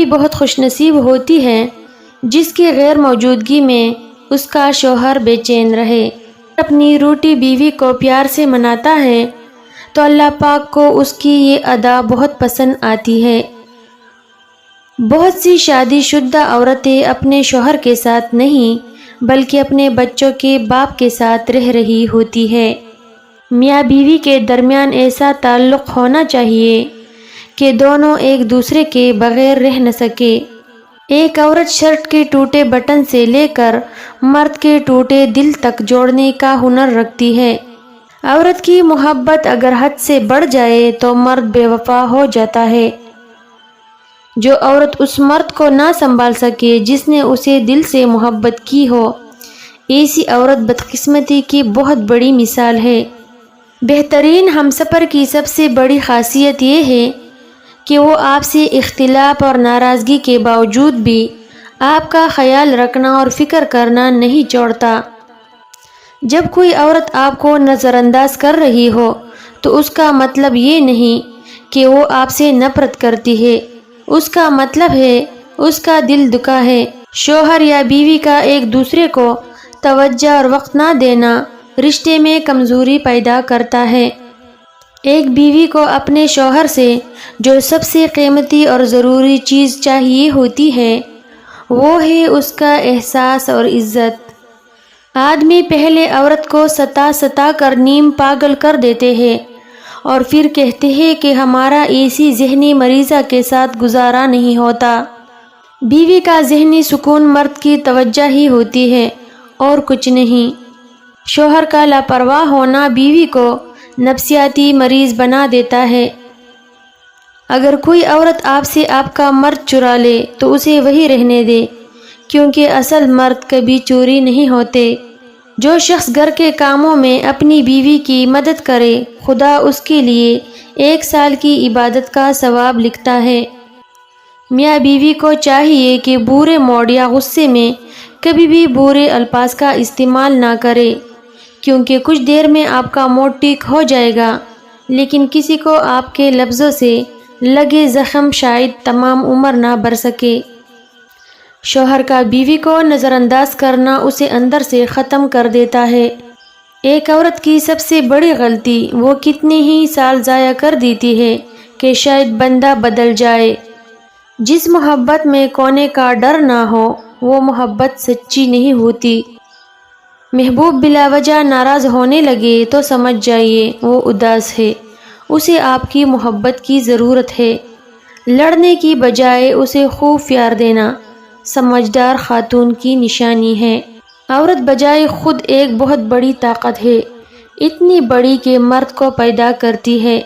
بہت خوش نصیب ہوتی ہے جس کی غیر موجودگی میں اس کا شوہر بے چین رہے۔ اپنی روٹی بیوی کو پیار سے مناتا ہے تو اللہ پاک کو اس کی یہ ادا بہت پسند آتی ہے۔ بہت سی شادی شدہ عورتیں اپنے شوہر کے ساتھ نہیں بلکہ اپنے بچوں کے باپ کے ساتھ رہ رہی ہوتی ہے۔ میاں بیوی کے درمیان ایسا تعلق ہونا چاہیے کہ دونوں ایک دوسرے کے بغیر رہ نہ سکے۔ ایک عورت شرٹ کے ٹوٹے بٹن سے لے کر مرد کے ٹوٹے دل تک جوڑنے کا ہنر رکھتی ہے۔ عورت کی محبت اگر حد سے بڑھ جائے تو مرد بے وفا ہو جاتا ہے۔ جو عورت اس مرد کو نہ سنبھال سکے جس نے اسے دل سے محبت کی ہو، ایسی عورت بدقسمتی کی بہت بڑی مثال ہے۔ بہترین ہمسفر کی سب سے بڑی خاصیت یہ ہے کہ وہ آپ سے اختلاف اور ناراضگی کے باوجود بھی آپ کا خیال رکھنا اور فکر کرنا نہیں چھوڑتا۔ جب کوئی عورت آپ کو نظر انداز کر رہی ہو تو اس کا مطلب یہ نہیں کہ وہ آپ سے نفرت کرتی ہے، اس کا مطلب ہے اس کا دل دکھا ہے۔ شوہر یا بیوی کا ایک دوسرے کو توجہ اور وقت نہ دینا رشتے میں کمزوری پیدا کرتا ہے۔ ایک بیوی کو اپنے شوہر سے جو سب سے قیمتی اور ضروری چیز چاہیے ہوتی ہے وہ ہے اس کا احساس اور عزت۔ آدمی پہلے عورت کو ستا کر نیم پاگل کر دیتے ہیں اور پھر کہتے ہیں کہ ہمارا ایسی ذہنی مریضہ کے ساتھ گزارا نہیں ہوتا۔ بیوی کا ذہنی سکون مرد کی توجہ ہی ہوتی ہے اور کچھ نہیں۔ شوہر کا لاپرواہ ہونا بیوی کو نفسیاتی مریض بنا دیتا ہے۔ اگر کوئی عورت آپ سے آپ کا مرد چرا لے تو اسے وہی رہنے دے، کیونکہ اصل مرد کبھی چوری نہیں ہوتے۔ جو شخص گھر کے کاموں میں اپنی بیوی کی مدد کرے خدا اس کے لیے 1 سال کی عبادت کا ثواب لکھتا ہے۔ میاں بیوی کو چاہیے کہ برے موڈ یا غصے میں کبھی بھی برے الفاظ کا استعمال نہ کرے، کیونکہ کچھ دیر میں آپ کا موڈ ٹھیک ہو جائے گا لیکن کسی کو آپ کے لفظوں سے لگے زخم شاید تمام عمر نہ بھر سکے۔ شوہر کا بیوی کو نظر انداز کرنا اسے اندر سے ختم کر دیتا ہے۔ ایک عورت کی سب سے بڑی غلطی وہ کتنے ہی سال ضائع کر دیتی ہے کہ شاید بندہ بدل جائے۔ جس محبت میں کونے کا ڈر نہ ہو وہ محبت سچی نہیں ہوتی۔ محبوب بلا وجہ ناراض ہونے لگے تو سمجھ جائیے وہ اداس ہے، اسے آپ کی محبت کی ضرورت ہے۔ لڑنے کی بجائے اسے خوب پیار دینا سمجھدار خاتون کی نشانی ہے۔ عورت بجائے خود ایک بہت بڑی طاقت ہے، اتنی بڑی کہ مرد کو پیدا کرتی ہے۔